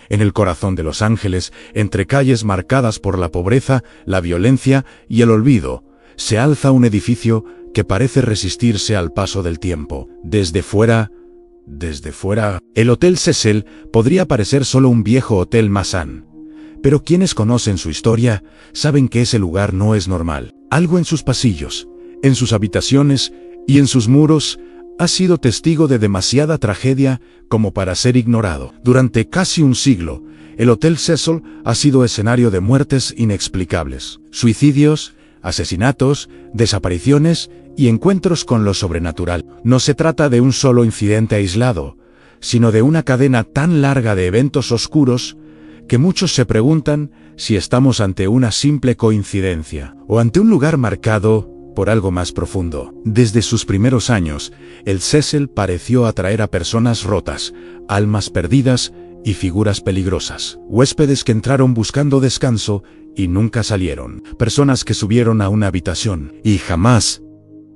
En el corazón de Los Ángeles, entre calles marcadas por la pobreza, la violencia y el olvido, se alza un edificio que parece resistirse al paso del tiempo. Desde fuera, el Hotel Cecil podría parecer solo un viejo hotel Masan. Pero quienes conocen su historia saben que ese lugar no es normal. Algo en sus pasillos, en sus habitaciones y en sus muros ha sido testigo de demasiada tragedia como para ser ignorado. Durante casi un siglo, el Hotel Cecil ha sido escenario de muertes inexplicables, suicidios, asesinatos, desapariciones y encuentros con lo sobrenatural. No se trata de un solo incidente aislado, sino de una cadena tan larga de eventos oscuros que muchos se preguntan si estamos ante una simple coincidencia o ante un lugar marcado por algo más profundo. Desde sus primeros años, el Cecil pareció atraer a personas rotas, almas perdidas y figuras peligrosas. Huéspedes que entraron buscando descanso y nunca salieron. Personas que subieron a una habitación y jamás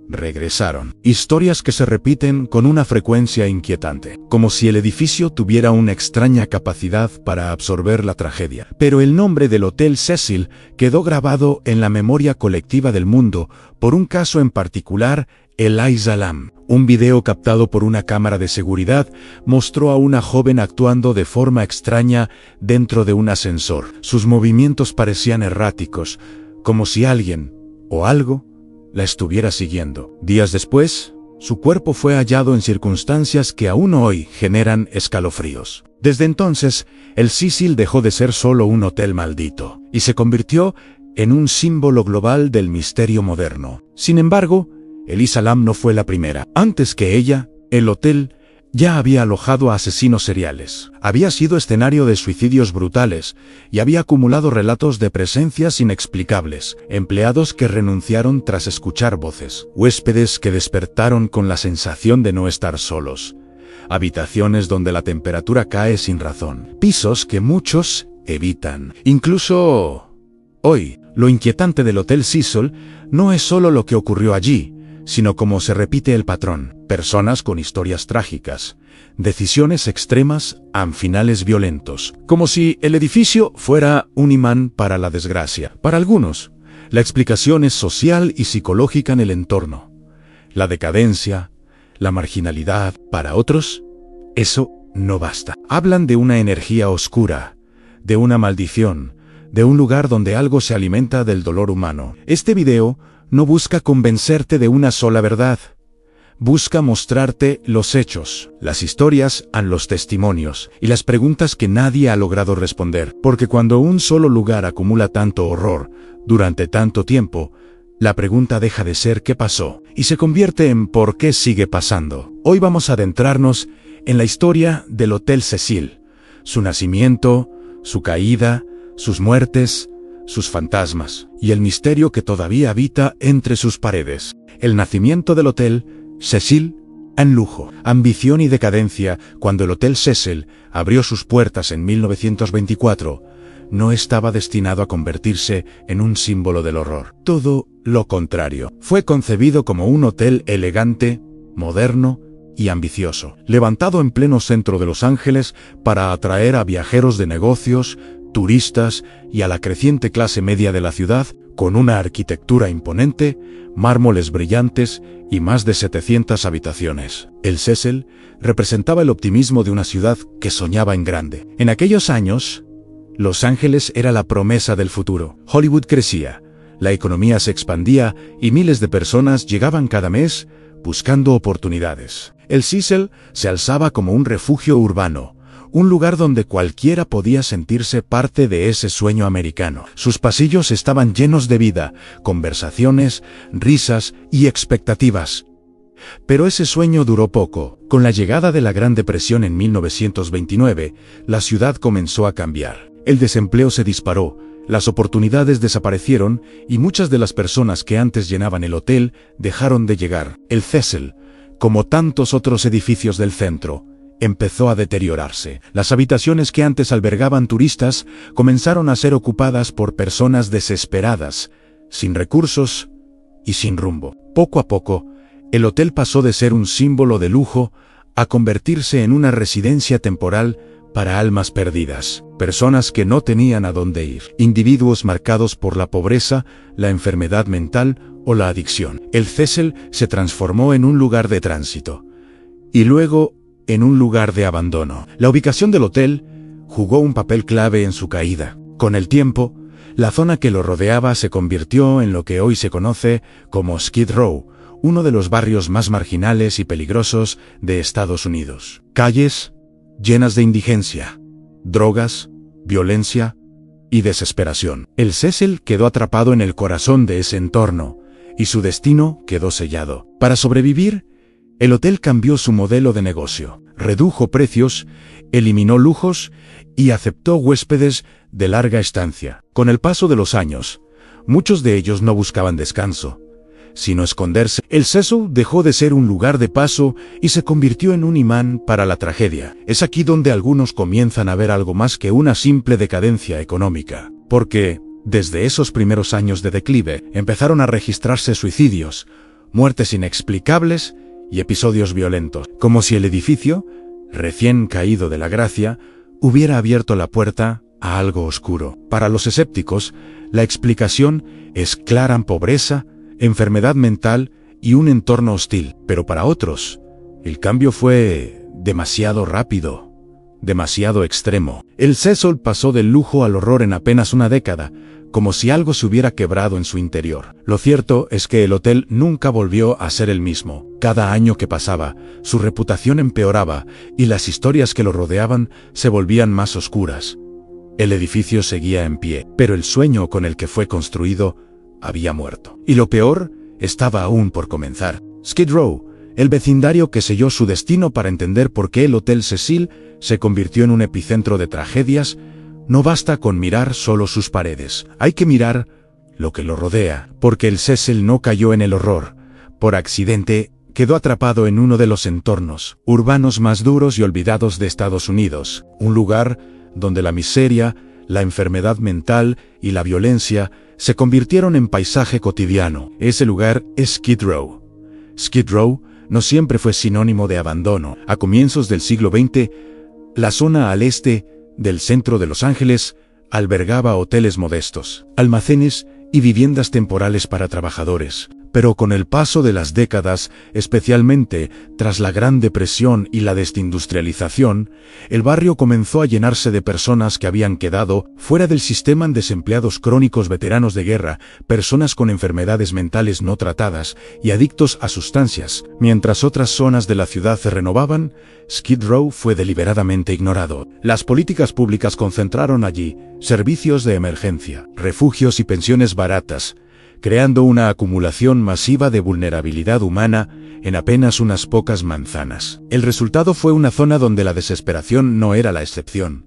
regresaron. Historias que se repiten con una frecuencia inquietante, como si el edificio tuviera una extraña capacidad para absorber la tragedia. Pero el nombre del Hotel Cecil quedó grabado en la memoria colectiva del mundo por un caso en particular, el Ais Alam. Un video captado por una cámara de seguridad mostró a una joven actuando de forma extraña dentro de un ascensor. Sus movimientos parecían erráticos, como si alguien o algo la estuviera siguiendo. Días después, su cuerpo fue hallado en circunstancias que aún hoy generan escalofríos. Desde entonces, el Cecil dejó de ser solo un hotel maldito y se convirtió en un símbolo global del misterio moderno. Sin embargo, el Ais Alam no fue la primera. Antes que ella, el hotel ya había alojado a asesinos seriales. Había sido escenario de suicidios brutales y había acumulado relatos de presencias inexplicables, empleados que renunciaron tras escuchar voces, huéspedes que despertaron con la sensación de no estar solos, habitaciones donde la temperatura cae sin razón, pisos que muchos evitan. Incluso hoy, lo inquietante del Hotel Cecil no es solo lo que ocurrió allí, sino cómo se repite el patrón. Personas con historias trágicas, decisiones extremas a finales violentos, como si el edificio fuera un imán para la desgracia. Para algunos, la explicación es social y psicológica en el entorno, la decadencia, la marginalidad. Para otros, eso no basta. Hablan de una energía oscura, de una maldición, de un lugar donde algo se alimenta del dolor humano. Este video no busca convencerte de una sola verdad. Busca mostrarte los hechos, las historias, los testimonios y las preguntas que nadie ha logrado responder. Porque cuando un solo lugar acumula tanto horror durante tanto tiempo, la pregunta deja de ser ¿qué pasó? Y se convierte en ¿por qué sigue pasando? Hoy vamos a adentrarnos en la historia del Hotel Cecil, su nacimiento, su caída, sus muertes, sus fantasmas y el misterio que todavía habita entre sus paredes. El nacimiento del Hotel Cecil en lujo, ambición y decadencia. Cuando el Hotel Cecil abrió sus puertas en 1924, no estaba destinado a convertirse en un símbolo del horror. Todo lo contrario. Fue concebido como un hotel elegante, moderno y ambicioso, levantado en pleno centro de Los Ángeles para atraer a viajeros de negocios, turistas y a la creciente clase media de la ciudad, con una arquitectura imponente, mármoles brillantes y más de 700 habitaciones. El Cecil representaba el optimismo de una ciudad que soñaba en grande. En aquellos años, Los Ángeles era la promesa del futuro. Hollywood crecía, la economía se expandía y miles de personas llegaban cada mes buscando oportunidades. El Cecil se alzaba como un refugio urbano, un lugar donde cualquiera podía sentirse parte de ese sueño americano. Sus pasillos estaban llenos de vida, conversaciones, risas y expectativas. Pero ese sueño duró poco. Con la llegada de la Gran Depresión en 1929, la ciudad comenzó a cambiar. El desempleo se disparó, las oportunidades desaparecieron y muchas de las personas que antes llenaban el hotel dejaron de llegar. El Cecil, como tantos otros edificios del centro, empezó a deteriorarse. Las habitaciones que antes albergaban turistas comenzaron a ser ocupadas por personas desesperadas, sin recursos y sin rumbo. Poco a poco, el hotel pasó de ser un símbolo de lujo a convertirse en una residencia temporal para almas perdidas, personas que no tenían a dónde ir, individuos marcados por la pobreza, la enfermedad mental o la adicción. El Cecil se transformó en un lugar de tránsito y luego en un lugar de abandono. La ubicación del hotel jugó un papel clave en su caída. Con el tiempo, la zona que lo rodeaba se convirtió en lo que hoy se conoce como Skid Row, uno de los barrios más marginales y peligrosos de Estados Unidos. Calles llenas de indigencia, drogas, violencia y desesperación. El Cecil quedó atrapado en el corazón de ese entorno y su destino quedó sellado. Para sobrevivir, el hotel cambió su modelo de negocio, redujo precios, eliminó lujos y aceptó huéspedes de larga estancia. Con el paso de los años, muchos de ellos no buscaban descanso, sino esconderse. El Cecil dejó de ser un lugar de paso y se convirtió en un imán para la tragedia. Es aquí donde algunos comienzan a ver algo más que una simple decadencia económica. Porque, desde esos primeros años de declive, empezaron a registrarse suicidios, muertes inexplicables y episodios violentos. Como si el edificio, recién caído de la gracia, hubiera abierto la puerta a algo oscuro. Para los escépticos, la explicación es clara: pobreza, enfermedad mental y un entorno hostil. Pero para otros, el cambio fue demasiado rápido, demasiado extremo. El Cecil pasó del lujo al horror en apenas una década, como si algo se hubiera quebrado en su interior. Lo cierto es que el hotel nunca volvió a ser el mismo. Cada año que pasaba, su reputación empeoraba y las historias que lo rodeaban se volvían más oscuras. El edificio seguía en pie, pero el sueño con el que fue construido había muerto. Y lo peor estaba aún por comenzar. Skid Row, el vecindario que selló su destino. Para entender por qué el Hotel Cecil se convirtió en un epicentro de tragedias, no basta con mirar solo sus paredes. Hay que mirar lo que lo rodea, porque el Cecil no cayó en el horror por accidente. Quedó atrapado en uno de los entornos urbanos más duros y olvidados de Estados Unidos, un lugar donde la miseria, la enfermedad mental y la violencia se convirtieron en paisaje cotidiano. Ese lugar es Skid Row. Skid Row no siempre fue sinónimo de abandono. A comienzos del siglo XX, la zona al este del centro de Los Ángeles albergaba hoteles modestos, almacenes y viviendas temporales para trabajadores. Pero con el paso de las décadas, especialmente tras la Gran Depresión y la desindustrialización, el barrio comenzó a llenarse de personas que habían quedado fuera del sistema: desempleados crónicos, veteranos de guerra, personas con enfermedades mentales no tratadas y adictos a sustancias. Mientras otras zonas de la ciudad se renovaban, Skid Row fue deliberadamente ignorado. Las políticas públicas concentraron allí servicios de emergencia, refugios y pensiones baratas, creando una acumulación masiva de vulnerabilidad humana en apenas unas pocas manzanas. El resultado fue una zona donde la desesperación no era la excepción,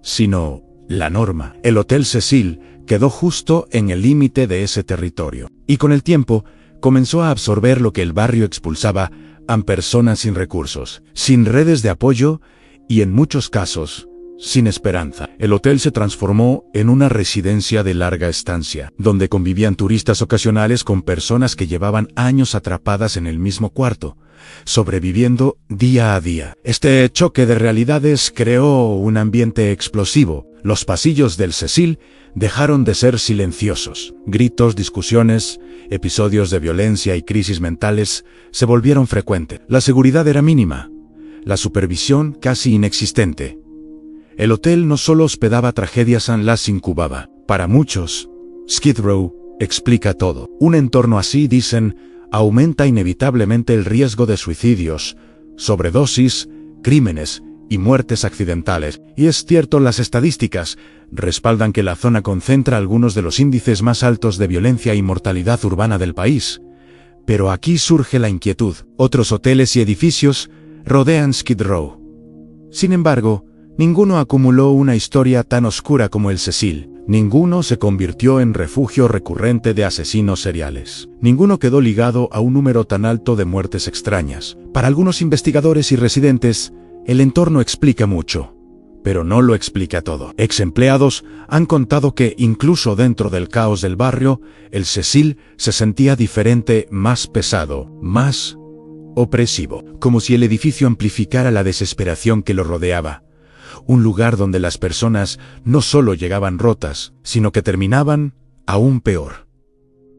sino la norma. El Hotel Cecil quedó justo en el límite de ese territorio, y con el tiempo comenzó a absorber lo que el barrio expulsaba: a personas sin recursos, sin redes de apoyo y, en muchos casos, sin esperanza. El hotel se transformó en una residencia de larga estancia, donde convivían turistas ocasionales con personas que llevaban años atrapadas en el mismo cuarto, sobreviviendo día a día. Este choque de realidades creó un ambiente explosivo. Los pasillos del Cecil dejaron de ser silenciosos. Gritos, discusiones, episodios de violencia y crisis mentales se volvieron frecuentes. La seguridad era mínima, la supervisión casi inexistente. El hotel no solo hospedaba tragedias, las incubaba. Para muchos, Skid Row explica todo. Un entorno así, dicen, aumenta inevitablemente el riesgo de suicidios, sobredosis, crímenes y muertes accidentales. Y es cierto, las estadísticas respaldan que la zona concentra algunos de los índices más altos de violencia y mortalidad urbana del país. Pero aquí surge la inquietud. Otros hoteles y edificios rodean Skid Row. Sin embargo, ninguno acumuló una historia tan oscura como el Cecil. Ninguno se convirtió en refugio recurrente de asesinos seriales. Ninguno quedó ligado a un número tan alto de muertes extrañas. Para algunos investigadores y residentes, el entorno explica mucho, pero no lo explica todo. Ex empleados han contado que, incluso dentro del caos del barrio, el Cecil se sentía diferente, más pesado, más opresivo, como si el edificio amplificara la desesperación que lo rodeaba. un lugar donde las personas no solo llegaban rotas, sino que terminaban aún peor.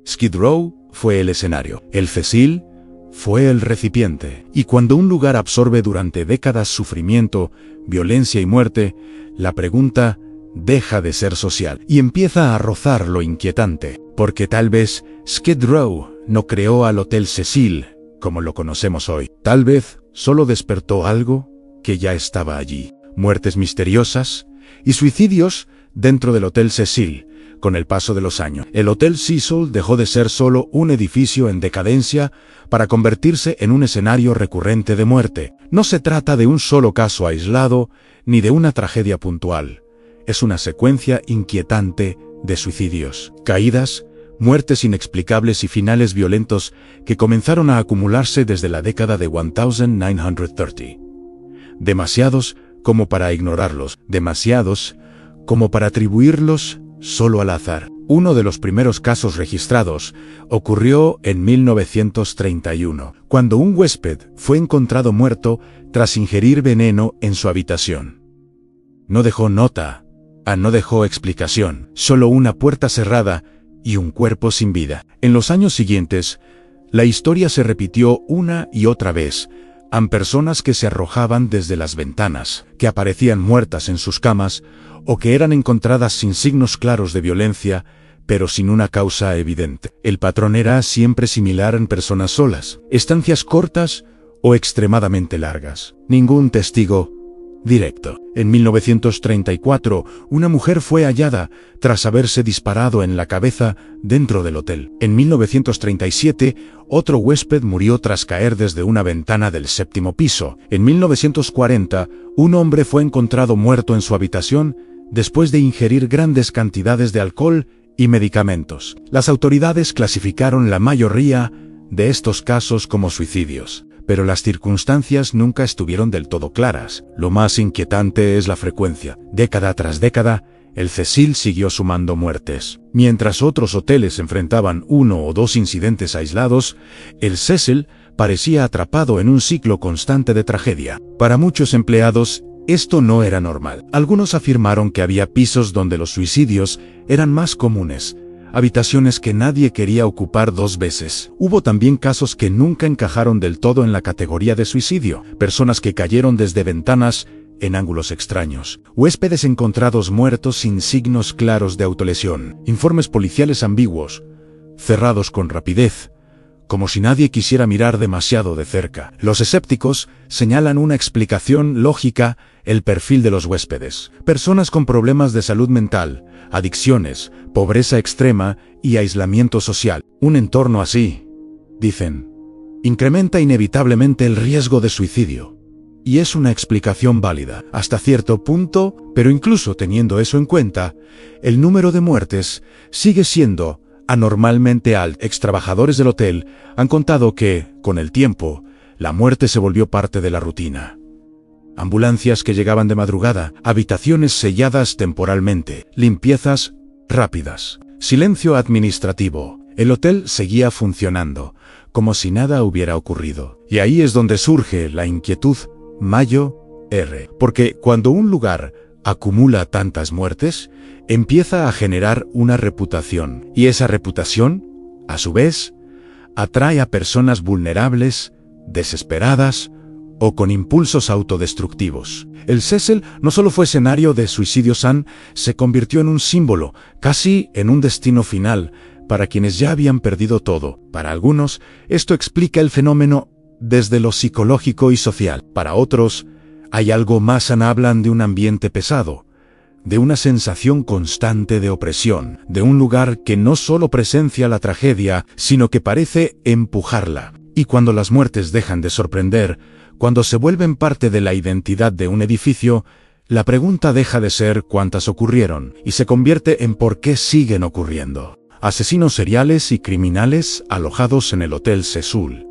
Skid Row fue el escenario, el Cecil fue el recipiente, y cuando un lugar absorbe durante décadas sufrimiento, violencia y muerte, la pregunta deja de ser social y empieza a rozar lo inquietante, porque tal vez Skid Row no creó al Hotel Cecil como lo conocemos hoy. Tal vez solo despertó algo que ya estaba allí. Muertes misteriosas y suicidios dentro del Hotel Cecil. Con el paso de los años, el Hotel Cecil dejó de ser solo un edificio en decadencia para convertirse en un escenario recurrente de muerte. No se trata de un solo caso aislado ni de una tragedia puntual. Es una secuencia inquietante de suicidios, caídas, muertes inexplicables y finales violentos que comenzaron a acumularse desde la década de 1930. Demasiados como para ignorarlos, demasiados como para atribuirlos solo al azar. Uno de los primeros casos registrados ocurrió en 1931, cuando un huésped fue encontrado muerto tras ingerir veneno en su habitación. No dejó nota, no dejó explicación, solo una puerta cerrada y un cuerpo sin vida. En los años siguientes, la historia se repitió una y otra vez. Personas que se arrojaban desde las ventanas, que aparecían muertas en sus camas, o que eran encontradas sin signos claros de violencia, pero sin una causa evidente. El patrón era siempre similar en personas solas, estancias cortas o extremadamente largas. Ningún testigo directo. En 1934, una mujer fue hallada tras haberse disparado en la cabeza dentro del hotel. En 1937, otro huésped murió tras caer desde una ventana del 7º piso. En 1940, un hombre fue encontrado muerto en su habitación después de ingerir grandes cantidades de alcohol y medicamentos. Las autoridades clasificaron la mayoría de estos casos como suicidios, pero las circunstancias nunca estuvieron del todo claras. Lo más inquietante es la frecuencia. Década tras década, el Cecil siguió sumando muertes. Mientras otros hoteles enfrentaban uno o dos incidentes aislados, el Cecil parecía atrapado en un ciclo constante de tragedia. Para muchos empleados, esto no era normal. Algunos afirmaron que había pisos donde los suicidios eran más comunes, habitaciones que nadie quería ocupar dos veces. Hubo también casos que nunca encajaron del todo en la categoría de suicidio, personas que cayeron desde ventanas en ángulos extraños, huéspedes encontrados muertos sin signos claros de autolesión, informes policiales ambiguos, cerrados con rapidez, como si nadie quisiera mirar demasiado de cerca. Los escépticos señalan una explicación lógica: el perfil de los huéspedes. Personas con problemas de salud mental, adicciones, pobreza extrema y aislamiento social. Un entorno así, dicen, incrementa inevitablemente el riesgo de suicidio. Y es una explicación válida, hasta cierto punto, pero incluso teniendo eso en cuenta, el número de muertes sigue siendo anormalmente alto. Extrabajadores del hotel han contado que, con el tiempo, la muerte se volvió parte de la rutina. Ambulancias que llegaban de madrugada, habitaciones selladas temporalmente, limpiezas rápidas, silencio administrativo. El hotel seguía funcionando, como si nada hubiera ocurrido. Y ahí es donde surge la inquietud. Mayo R. Porque cuando un lugar acumula tantas muertes, empieza a generar una reputación. Y esa reputación, a su vez, atrae a personas vulnerables, desesperadas o con impulsos autodestructivos. El Cecil no solo fue escenario de suicidios, se convirtió en un símbolo, casi en un destino final, para quienes ya habían perdido todo. Para algunos, esto explica el fenómeno desde lo psicológico y social. Para otros, hay algo más. Hablan de un ambiente pesado, de una sensación constante de opresión, de un lugar que no solo presencia la tragedia, sino que parece empujarla. Y cuando las muertes dejan de sorprender, cuando se vuelven parte de la identidad de un edificio, la pregunta deja de ser cuántas ocurrieron y se convierte en por qué siguen ocurriendo. Asesinos seriales y criminales alojados en el Hotel Cecil.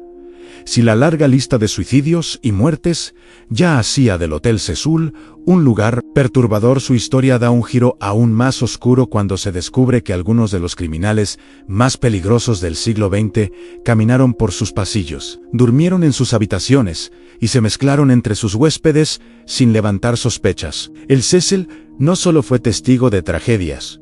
si la larga lista de suicidios y muertes ya hacía del Hotel Cecil un lugar perturbador, su historia da un giro aún más oscuro cuando se descubre que algunos de los criminales más peligrosos del siglo XX caminaron por sus pasillos, durmieron en sus habitaciones y se mezclaron entre sus huéspedes sin levantar sospechas. El Cecil no solo fue testigo de tragedias,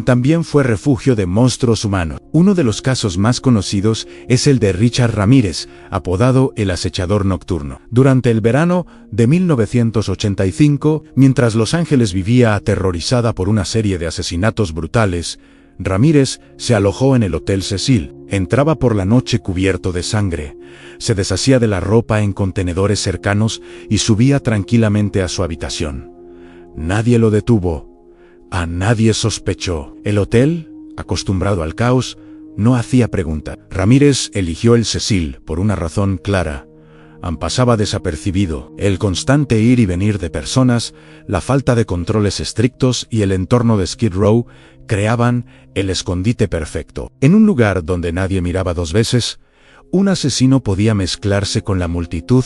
también fue refugio de monstruos humanos. Uno de los casos más conocidos es el de Richard Ramírez, apodado el acechador nocturno. Durante el verano de 1985, mientras Los Ángeles vivía aterrorizada por una serie de asesinatos brutales, Ramírez se alojó en el Hotel Cecil. Entraba por la noche cubierto de sangre, se deshacía de la ropa en contenedores cercanos y subía tranquilamente a su habitación. Nadie lo detuvo. A nadie sospechó. El hotel, acostumbrado al caos, no hacía pregunta. Ramírez eligió el Cecil por una razón clara. Pasaba desapercibido. El constante ir y venir de personas, la falta de controles estrictos y el entorno de Skid Row creaban el escondite perfecto. En un lugar donde nadie miraba dos veces, un asesino podía mezclarse con la multitud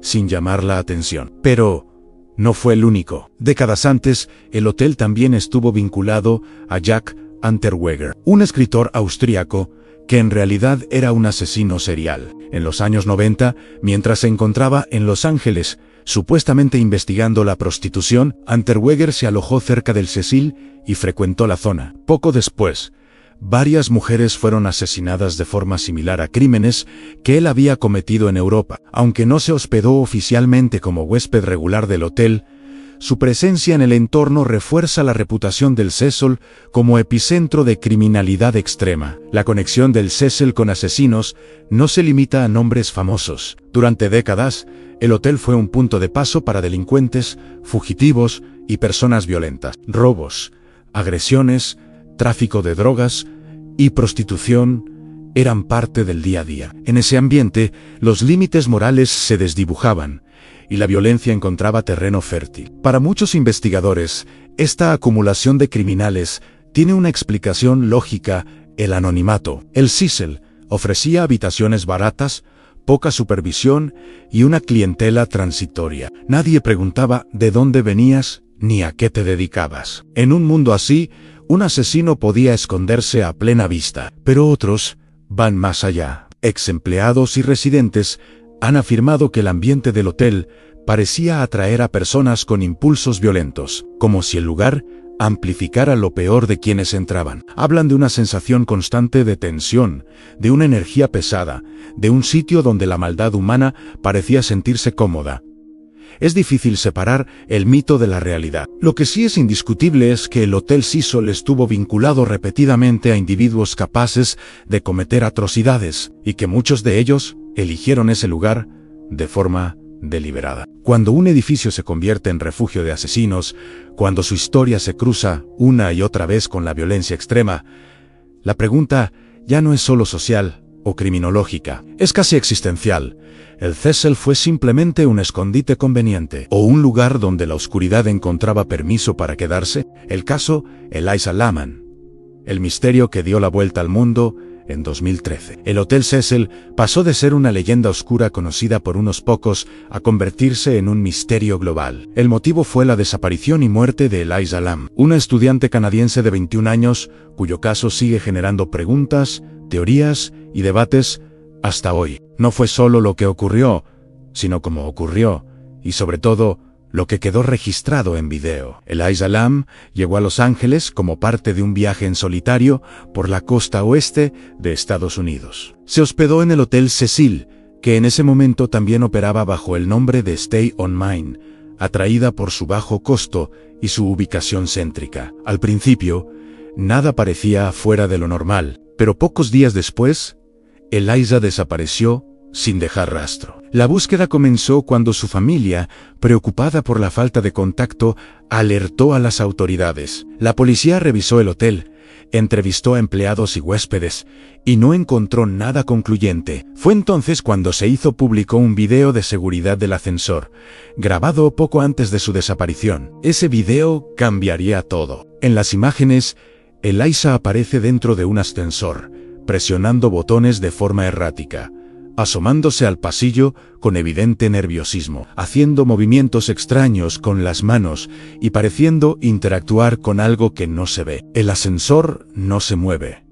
sin llamar la atención. Pero no fue el único. Décadas antes, el hotel también estuvo vinculado a Jack Unterweger, un escritor austríaco que en realidad era un asesino serial. En los años 90, mientras se encontraba en Los Ángeles, supuestamente investigando la prostitución, Unterweger se alojó cerca del Cecil y frecuentó la zona. Poco después, varias mujeres fueron asesinadas de forma similar a crímenes que él había cometido en Europa. Aunque no se hospedó oficialmente como huésped regular del hotel, su presencia en el entorno refuerza la reputación del Cecil como epicentro de criminalidad extrema. La conexión del Cecil con asesinos no se limita a nombres famosos. Durante décadas, el hotel fue un punto de paso para delincuentes, fugitivos y personas violentas. Robos, agresiones, tráfico de drogas y prostitución eran parte del día a día. En ese ambiente, los límites morales se desdibujaban y la violencia encontraba terreno fértil. Para muchos investigadores, esta acumulación de criminales tiene una explicación lógica: el anonimato. El Cecil ofrecía habitaciones baratas, poca supervisión y una clientela transitoria. Nadie preguntaba de dónde venías ni a qué te dedicabas. En un mundo así, un asesino podía esconderse a plena vista. Pero otros van más allá. Ex empleados y residentes han afirmado que el ambiente del hotel parecía atraer a personas con impulsos violentos, como si el lugar amplificara lo peor de quienes entraban. Hablan de una sensación constante de tensión, de una energía pesada, de un sitio donde la maldad humana parecía sentirse cómoda. Es difícil separar el mito de la realidad. Lo que sí es indiscutible es que el Hotel Cecil estuvo vinculado repetidamente a individuos capaces de cometer atrocidades, y que muchos de ellos eligieron ese lugar de forma deliberada. Cuando un edificio se convierte en refugio de asesinos, cuando su historia se cruza una y otra vez con la violencia extrema, la pregunta ya no es solo social o criminológica, es casi existencial. ¿El Cecil fue simplemente un escondite conveniente o un lugar donde la oscuridad encontraba permiso para quedarse? El caso Elisa Lam, el misterio que dio la vuelta al mundo en 2013. El Hotel Cecil pasó de ser una leyenda oscura conocida por unos pocos a convertirse en un misterio global. El motivo fue la desaparición y muerte de Elisa Lam, una estudiante canadiense de 21 años cuyo caso sigue generando preguntas, teorías y debates hasta hoy. No fue solo lo que ocurrió, sino cómo ocurrió, y sobre todo, lo que quedó registrado en video. Elisa Lam llegó a Los Ángeles como parte de un viaje en solitario por la costa oeste de Estados Unidos. Se hospedó en el Hotel Cecil, que en ese momento también operaba bajo el nombre de Stay on Main, atraída por su bajo costo y su ubicación céntrica. Al principio, nada parecía fuera de lo normal, pero pocos días después, Elisa desapareció sin dejar rastro. La búsqueda comenzó cuando su familia, preocupada por la falta de contacto, alertó a las autoridades. La policía revisó el hotel, entrevistó a empleados y huéspedes, y no encontró nada concluyente. Fue entonces cuando se hizo público un video de seguridad del ascensor, grabado poco antes de su desaparición. Ese video cambiaría todo. En las imágenes, Elisa aparece dentro de un ascensor, presionando botones de forma errática. asomándose al pasillo con evidente nerviosismo, haciendo movimientos extraños con las manos y pareciendo interactuar con algo que no se ve. El ascensor no se mueve.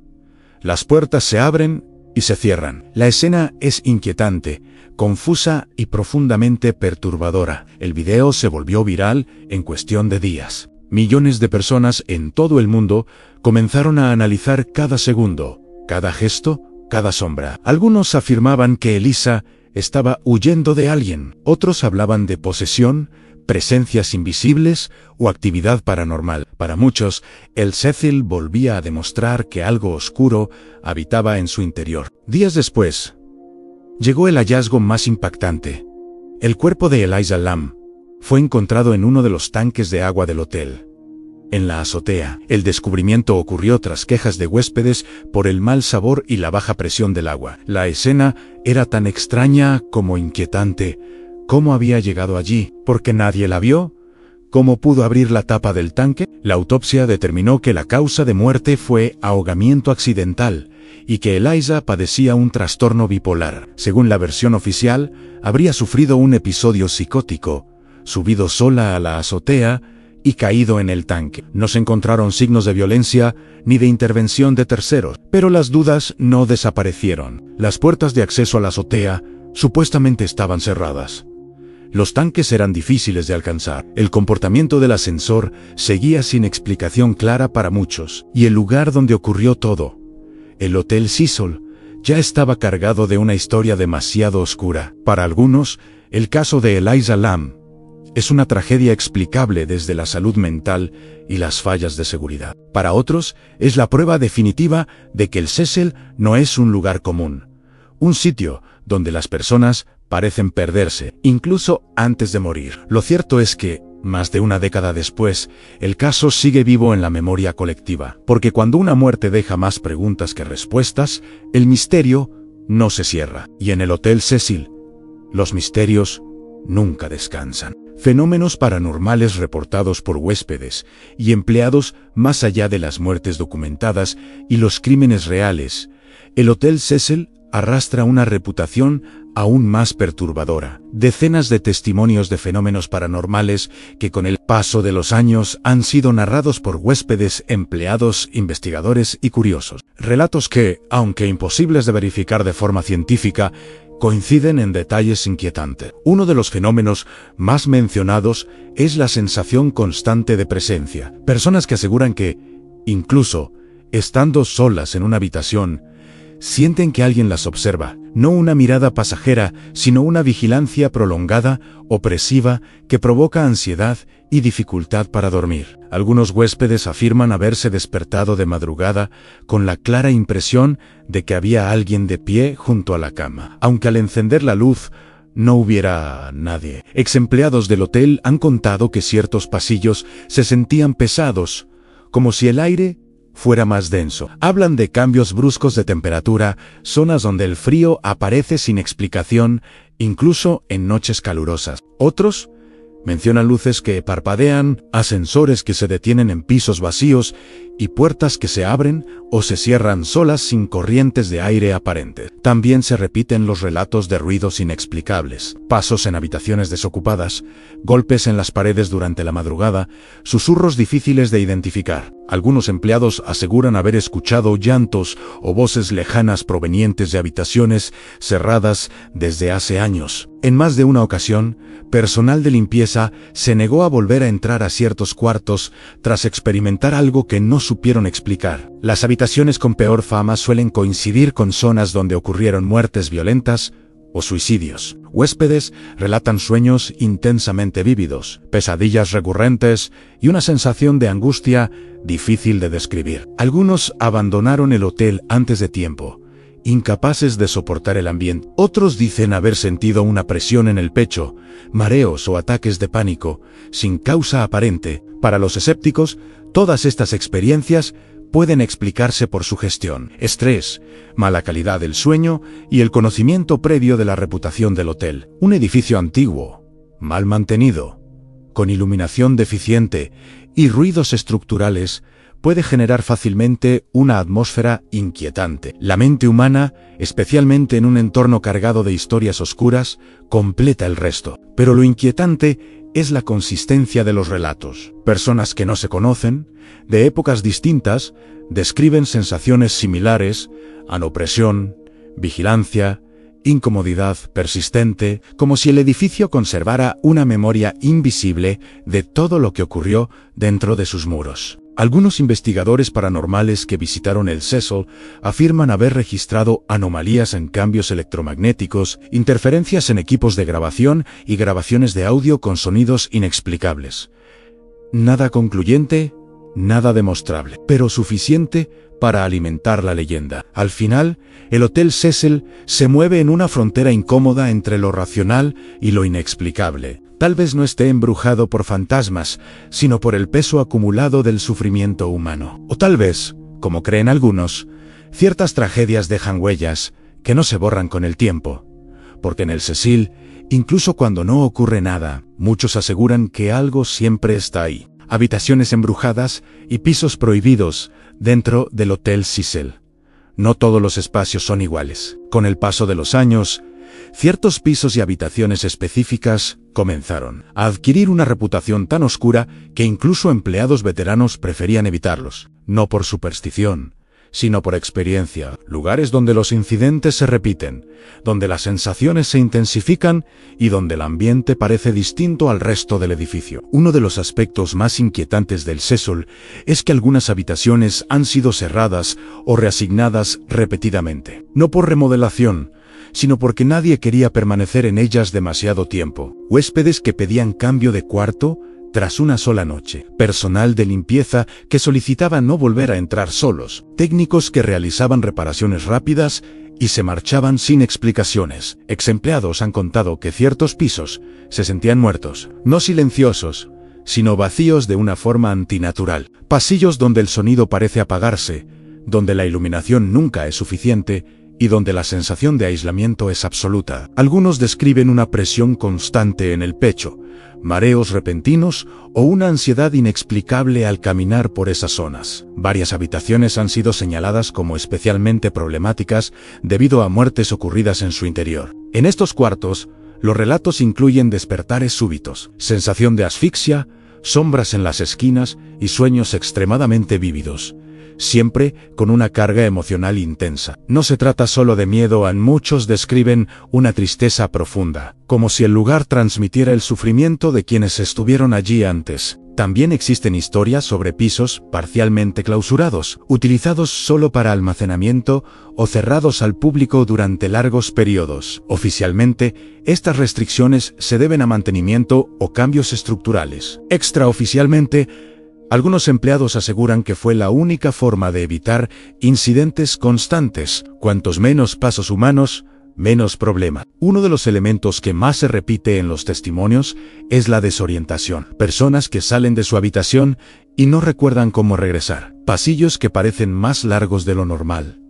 Las puertas se abren y se cierran. La escena es inquietante, confusa y profundamente perturbadora. El video se volvió viral en cuestión de días. Millones de personas en todo el mundo comenzaron a analizar cada segundo, cada gesto, cada sombra. Algunos afirmaban que Elisa estaba huyendo de alguien. Otros hablaban de posesión, presencias invisibles o actividad paranormal. Para muchos, el Cecil volvía a demostrar que algo oscuro habitaba en su interior. Días después, llegó el hallazgo más impactante. El cuerpo de Eliza Lam fue encontrado en uno de los tanques de agua del hotel, en la azotea. El descubrimiento ocurrió tras quejas de huéspedes por el mal sabor y la baja presión del agua. La escena era tan extraña como inquietante. ¿Cómo había llegado allí? ¿Por qué nadie la vio? ¿Cómo pudo abrir la tapa del tanque? La autopsia determinó que la causa de muerte fue ahogamiento accidental y que Eliza padecía un trastorno bipolar. Según la versión oficial, habría sufrido un episodio psicótico, subido sola a la azotea y caído en el tanque. No se encontraron signos de violencia ni de intervención de terceros, pero las dudas no desaparecieron. Las puertas de acceso a la azotea supuestamente estaban cerradas. Los tanques eran difíciles de alcanzar. El comportamiento del ascensor seguía sin explicación clara para muchos. Y el lugar donde ocurrió todo, el Hotel Cecil, ya estaba cargado de una historia demasiado oscura. Para algunos, el caso de Eliza Lam es una tragedia explicable desde la salud mental y las fallas de seguridad. Para otros, es la prueba definitiva de que el Cecil no es un lugar común, un sitio donde las personas parecen perderse, incluso antes de morir. Lo cierto es que, más de una década después, el caso sigue vivo en la memoria colectiva, porque cuando una muerte deja más preguntas que respuestas, el misterio no se cierra. Y en el Hotel Cecil, los misterios nunca descansan. Fenómenos paranormales reportados por huéspedes y empleados más allá de las muertes documentadas y los crímenes reales. El Hotel Cecil arrastra una reputación aún más perturbadora. Decenas de testimonios de fenómenos paranormales que con el paso de los años han sido narrados por huéspedes, empleados, investigadores y curiosos. Relatos que, aunque imposibles de verificar de forma científica, coinciden en detalles inquietantes. Uno de los fenómenos más mencionados es la sensación constante de presencia. Personas que aseguran que, incluso estando solas en una habitación, sienten que alguien las observa, no una mirada pasajera, sino una vigilancia prolongada, opresiva, que provoca ansiedad y dificultad para dormir. Algunos huéspedes afirman haberse despertado de madrugada con la clara impresión de que había alguien de pie junto a la cama, aunque al encender la luz no hubiera nadie. Exempleados del hotel han contado que ciertos pasillos se sentían pesados, como si el aire fuera más denso. Hablan de cambios bruscos de temperatura, zonas donde el frío aparece sin explicación, incluso en noches calurosas. Otros mencionan luces que parpadean, ascensores que se detienen en pisos vacíos y puertas que se abren o se cierran solas sin corrientes de aire aparentes. También se repiten los relatos de ruidos inexplicables, pasos en habitaciones desocupadas, golpes en las paredes durante la madrugada, susurros difíciles de identificar. Algunos empleados aseguran haber escuchado llantos o voces lejanas provenientes de habitaciones cerradas desde hace años. En más de una ocasión, personal de limpieza se negó a volver a entrar a ciertos cuartos tras experimentar algo que no supieron explicar. Las habitaciones con peor fama suelen coincidir con zonas donde ocurrieron muertes violentas o suicidios. Huéspedes relatan sueños intensamente vívidos, pesadillas recurrentes y una sensación de angustia difícil de describir. Algunos abandonaron el hotel antes de tiempo, incapaces de soportar el ambiente. Otros dicen haber sentido una presión en el pecho, mareos o ataques de pánico, sin causa aparente. Para los escépticos, todas estas experiencias pueden explicarse por sugestión, estrés, mala calidad del sueño y el conocimiento previo de la reputación del hotel. Un edificio antiguo, mal mantenido, con iluminación deficiente y ruidos estructurales puede generar fácilmente una atmósfera inquietante. La mente humana, especialmente en un entorno cargado de historias oscuras, completa el resto. Pero lo inquietante es la consistencia de los relatos. Personas que no se conocen, de épocas distintas, describen sensaciones similares, opresión, vigilancia, incomodidad persistente, como si el edificio conservara una memoria invisible de todo lo que ocurrió dentro de sus muros. Algunos investigadores paranormales que visitaron el Cecil afirman haber registrado anomalías en cambios electromagnéticos, interferencias en equipos de grabación y grabaciones de audio con sonidos inexplicables. Nada concluyente, nada demostrable, pero suficiente para alimentar la leyenda. Al final, el Hotel Cecil se mueve en una frontera incómoda entre lo racional y lo inexplicable. Tal vez no esté embrujado por fantasmas, sino por el peso acumulado del sufrimiento humano. O tal vez, como creen algunos, ciertas tragedias dejan huellas que no se borran con el tiempo. Porque en el Cecil, incluso cuando no ocurre nada, muchos aseguran que algo siempre está ahí. Habitaciones embrujadas y pisos prohibidos dentro del Hotel Cecil. No todos los espacios son iguales. Con el paso de los años, ciertos pisos y habitaciones específicas comenzaron a adquirir una reputación tan oscura que incluso empleados veteranos preferían evitarlos, no por superstición, sino por experiencia. Lugares donde los incidentes se repiten, donde las sensaciones se intensifican y donde el ambiente parece distinto al resto del edificio. Uno de los aspectos más inquietantes del Cecil es que algunas habitaciones han sido cerradas o reasignadas repetidamente, no por remodelación, sino porque nadie quería permanecer en ellas demasiado tiempo. Huéspedes que pedían cambio de cuarto tras una sola noche, personal de limpieza que solicitaba no volver a entrar solos, técnicos que realizaban reparaciones rápidas y se marchaban sin explicaciones. Exempleados han contado que ciertos pisos se sentían muertos, no silenciosos, sino vacíos de una forma antinatural. Pasillos donde el sonido parece apagarse, donde la iluminación nunca es suficiente y donde la sensación de aislamiento es absoluta. Algunos describen una presión constante en el pecho, mareos repentinos o una ansiedad inexplicable al caminar por esas zonas. Varias habitaciones han sido señaladas como especialmente problemáticas debido a muertes ocurridas en su interior. En estos cuartos, los relatos incluyen despertares súbitos, sensación de asfixia, sombras en las esquinas y sueños extremadamente vívidos, siempre con una carga emocional intensa. No se trata solo de miedo, muchos describen una tristeza profunda, como si el lugar transmitiera el sufrimiento de quienes estuvieron allí antes. También existen historias sobre pisos parcialmente clausurados, utilizados solo para almacenamiento o cerrados al público durante largos periodos. Oficialmente, estas restricciones se deben a mantenimiento o cambios estructurales. Extraoficialmente, algunos empleados aseguran que fue la única forma de evitar incidentes constantes. Cuantos menos pasos humanos, menos problema. Uno de los elementos que más se repite en los testimonios es la desorientación. Personas que salen de su habitación y no recuerdan cómo regresar. Pasillos que parecen más largos de lo normal.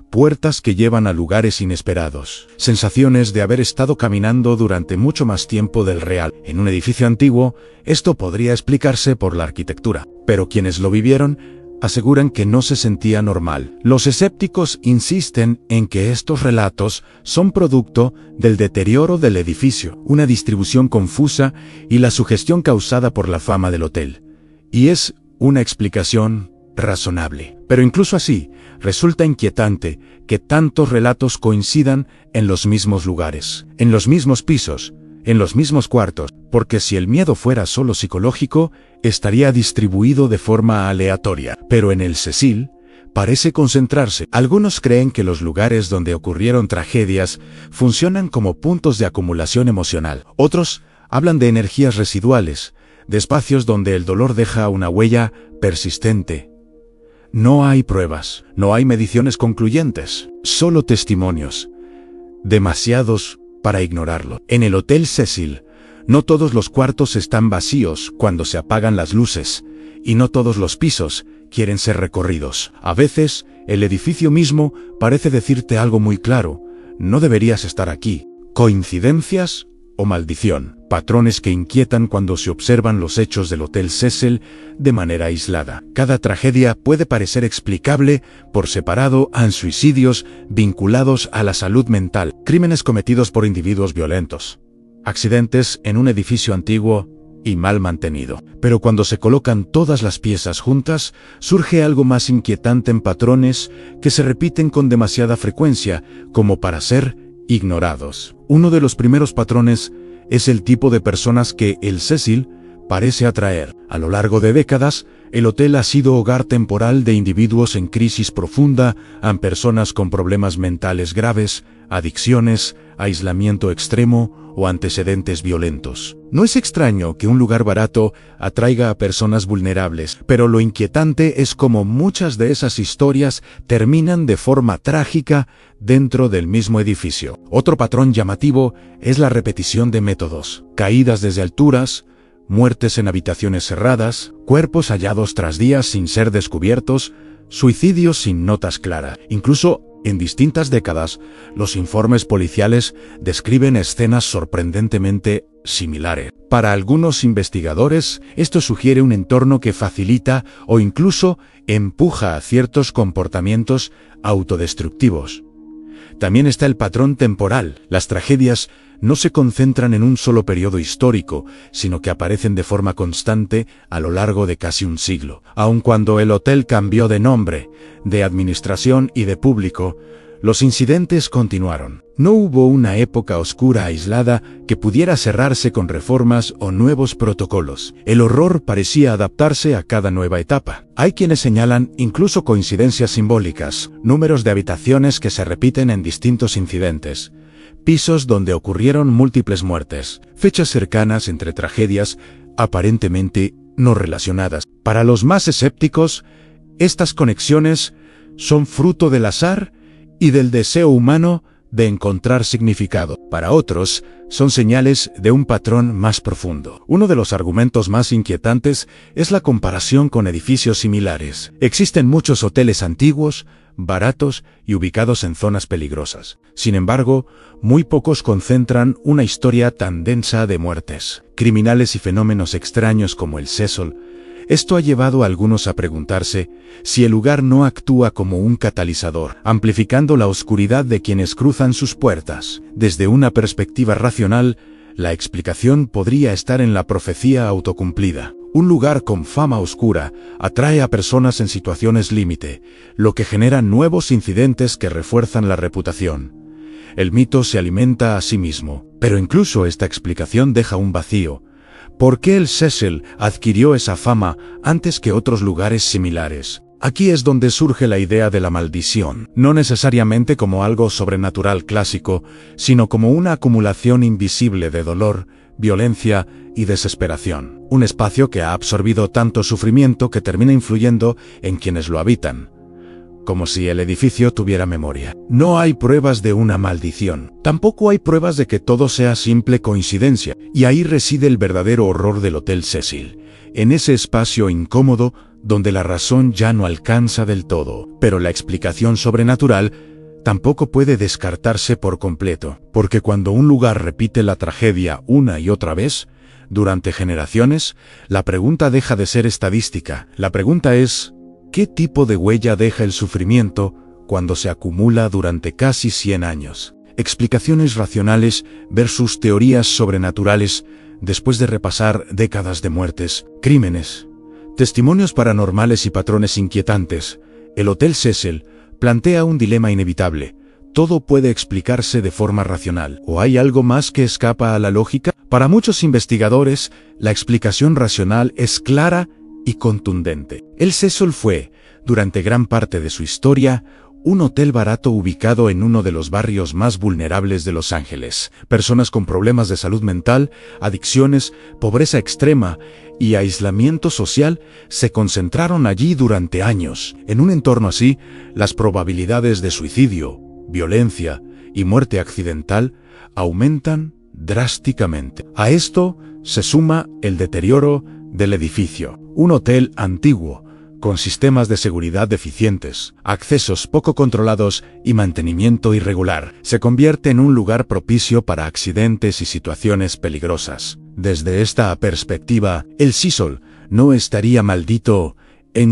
Puertas que llevan a lugares inesperados. Sensaciones de haber estado caminando durante mucho más tiempo del real. En un edificio antiguo, esto podría explicarse por la arquitectura, pero quienes lo vivieron aseguran que no se sentía normal. Los escépticos insisten en que estos relatos son producto del deterioro del edificio, una distribución confusa y la sugestión causada por la fama del hotel. Y es una explicación razonable. Pero incluso así, resulta inquietante que tantos relatos coincidan en los mismos lugares, en los mismos pisos, en los mismos cuartos, porque si el miedo fuera solo psicológico, estaría distribuido de forma aleatoria. Pero en el Cecil parece concentrarse. Algunos creen que los lugares donde ocurrieron tragedias funcionan como puntos de acumulación emocional. Otros hablan de energías residuales, de espacios donde el dolor deja una huella persistente. No hay pruebas, no hay mediciones concluyentes, solo testimonios, demasiados para ignorarlo. En el Hotel Cecil, no todos los cuartos están vacíos cuando se apagan las luces, y no todos los pisos quieren ser recorridos. A veces, el edificio mismo parece decirte algo muy claro: no deberías estar aquí. ¿Coincidencias o maldición, patrones que inquietan cuando se observan los hechos del Hotel Cecil de manera aislada. Cada tragedia puede parecer explicable por separado a suicidios vinculados a la salud mental, crímenes cometidos por individuos violentos, accidentes en un edificio antiguo y mal mantenido. Pero cuando se colocan todas las piezas juntas, surge algo más inquietante en patrones que se repiten con demasiada frecuencia como para ser ignorados. Uno de los primeros patrones es el tipo de personas que el Cecil parece atraer. A lo largo de décadas, el hotel ha sido hogar temporal de individuos en crisis profunda, a personas con problemas mentales graves, adicciones, aislamiento extremo o antecedentes violentos. No es extraño que un lugar barato atraiga a personas vulnerables, pero lo inquietante es cómo muchas de esas historias terminan de forma trágica dentro del mismo edificio. Otro patrón llamativo es la repetición de métodos: caídas desde alturas, muertes en habitaciones cerradas, cuerpos hallados tras días sin ser descubiertos, suicidios sin notas claras. Incluso en distintas décadas, los informes policiales describen escenas sorprendentemente similares. Para algunos investigadores, esto sugiere un entorno que facilita o incluso empuja a ciertos comportamientos autodestructivos. También está el patrón temporal. Las tragedias no se concentran en un solo periodo histórico, sino que aparecen de forma constante a lo largo de casi un siglo. Aun cuando el hotel cambió de nombre, de administración y de público, los incidentes continuaron. No hubo una época oscura aislada que pudiera cerrarse con reformas o nuevos protocolos. El horror parecía adaptarse a cada nueva etapa. Hay quienes señalan incluso coincidencias simbólicas, números de habitaciones que se repiten en distintos incidentes, pisos donde ocurrieron múltiples muertes, fechas cercanas entre tragedias aparentemente no relacionadas. Para los más escépticos, estas conexiones son fruto del azar y del deseo humano de encontrar significado. Para otros, son señales de un patrón más profundo. Uno de los argumentos más inquietantes es la comparación con edificios similares. Existen muchos hoteles antiguos, baratos y ubicados en zonas peligrosas. Sin embargo, muy pocos concentran una historia tan densa de muertes, criminales y fenómenos extraños como el Cecil. Esto ha llevado a algunos a preguntarse si el lugar no actúa como un catalizador, amplificando la oscuridad de quienes cruzan sus puertas. Desde una perspectiva racional, la explicación podría estar en la profecía autocumplida. Un lugar con fama oscura atrae a personas en situaciones límite, lo que genera nuevos incidentes que refuerzan la reputación. El mito se alimenta a sí mismo, pero incluso esta explicación deja un vacío. ¿Por qué el Cecil adquirió esa fama antes que otros lugares similares? Aquí es donde surge la idea de la maldición, no necesariamente como algo sobrenatural clásico, sino como una acumulación invisible de dolor, violencia y desesperación. Un espacio que ha absorbido tanto sufrimiento que termina influyendo en quienes lo habitan, como si el edificio tuviera memoria. No hay pruebas de una maldición. Tampoco hay pruebas de que todo sea simple coincidencia, y ahí reside el verdadero horror del Hotel Cecil, en ese espacio incómodo donde la razón ya no alcanza del todo. Pero la explicación sobrenatural tampoco puede descartarse por completo, porque cuando un lugar repite la tragedia una y otra vez, durante generaciones, la pregunta deja de ser estadística. La pregunta es: ¿qué tipo de huella deja el sufrimiento cuando se acumula durante casi 100 años? Explicaciones racionales versus teorías sobrenaturales después de repasar décadas de muertes, crímenes, testimonios paranormales y patrones inquietantes. El Hotel Cecil plantea un dilema inevitable. ¿Todo puede explicarse de forma racional, o hay algo más que escapa a la lógica? Para muchos investigadores, la explicación racional es clara y contundente. El Cecil fue, durante gran parte de su historia, un hotel barato ubicado en uno de los barrios más vulnerables de Los Ángeles. Personas con problemas de salud mental, adicciones, pobreza extrema y aislamiento social se concentraron allí durante años. En un entorno así, las probabilidades de suicidio, violencia y muerte accidental aumentan drásticamente. A esto se suma el deterioro del edificio. Un hotel antiguo, con sistemas de seguridad deficientes, accesos poco controlados y mantenimiento irregular, se convierte en un lugar propicio para accidentes y situaciones peligrosas. Desde esta perspectiva, el Seasol no estaría maldito,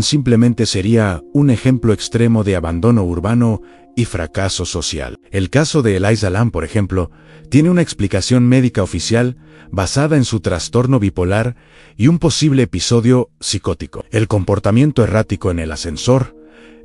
simplemente sería un ejemplo extremo de abandono urbano y fracaso social. El caso de Eliza Lam, por ejemplo, tiene una explicación médica oficial basada en su trastorno bipolar y un posible episodio psicótico. El comportamiento errático en el ascensor,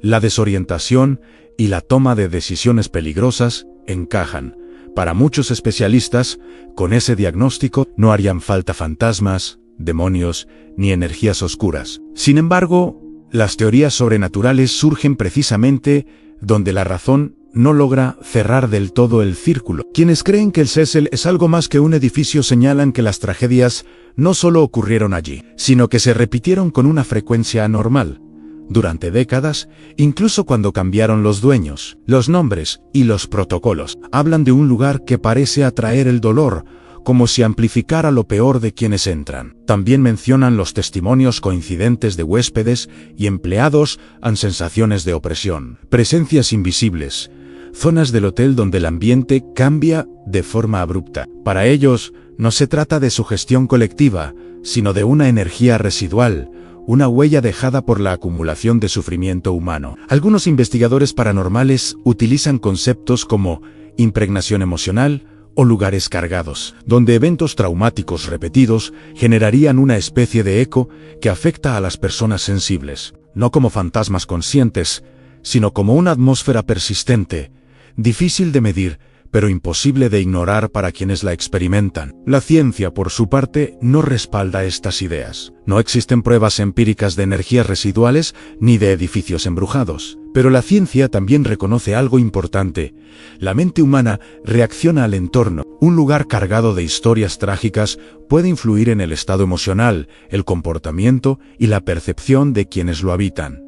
la desorientación y la toma de decisiones peligrosas encajan. Para muchos especialistas, con ese diagnóstico no harían falta fantasmas, demonios ni energías oscuras. Sin embargo, las teorías sobrenaturales surgen precisamente donde la razón no logra cerrar del todo el círculo. Quienes creen que el Cecil es algo más que un edificio señalan que las tragedias no solo ocurrieron allí, sino que se repitieron con una frecuencia anormal. Durante décadas, incluso cuando cambiaron los dueños, los nombres y los protocolos, hablan de un lugar que parece atraer el dolor, como si amplificara lo peor de quienes entran. También mencionan los testimonios coincidentes de huéspedes y empleados ante sensaciones de opresión, presencias invisibles, zonas del hotel donde el ambiente cambia de forma abrupta. Para ellos, no se trata de sugestión colectiva, sino de una energía residual, una huella dejada por la acumulación de sufrimiento humano. Algunos investigadores paranormales utilizan conceptos como impregnación emocional o lugares cargados, donde eventos traumáticos repetidos generarían una especie de eco que afecta a las personas sensibles, no como fantasmas conscientes, sino como una atmósfera persistente, difícil de medir, pero imposible de ignorar para quienes la experimentan. La ciencia, por su parte, no respalda estas ideas. No existen pruebas empíricas de energías residuales ni de edificios embrujados. Pero la ciencia también reconoce algo importante. La mente humana reacciona al entorno. Un lugar cargado de historias trágicas puede influir en el estado emocional, el comportamiento y la percepción de quienes lo habitan.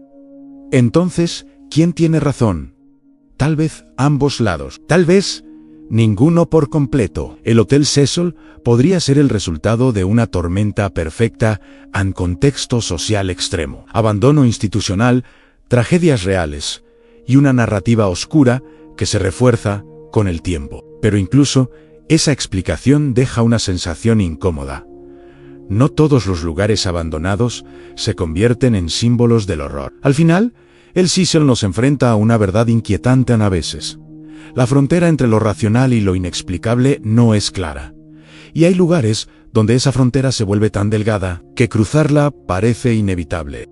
Entonces, ¿quién tiene razón? Tal vez ambos lados. Tal vez ninguno por completo. El Hotel Cecil podría ser el resultado de una tormenta perfecta en contexto social extremo, abandono institucional, tragedias reales y una narrativa oscura que se refuerza con el tiempo. Pero incluso esa explicación deja una sensación incómoda. No todos los lugares abandonados se convierten en símbolos del horror. Al final, el Cecil nos enfrenta a una verdad inquietante a veces. La frontera entre lo racional y lo inexplicable no es clara. Y hay lugares donde esa frontera se vuelve tan delgada que cruzarla parece inevitable.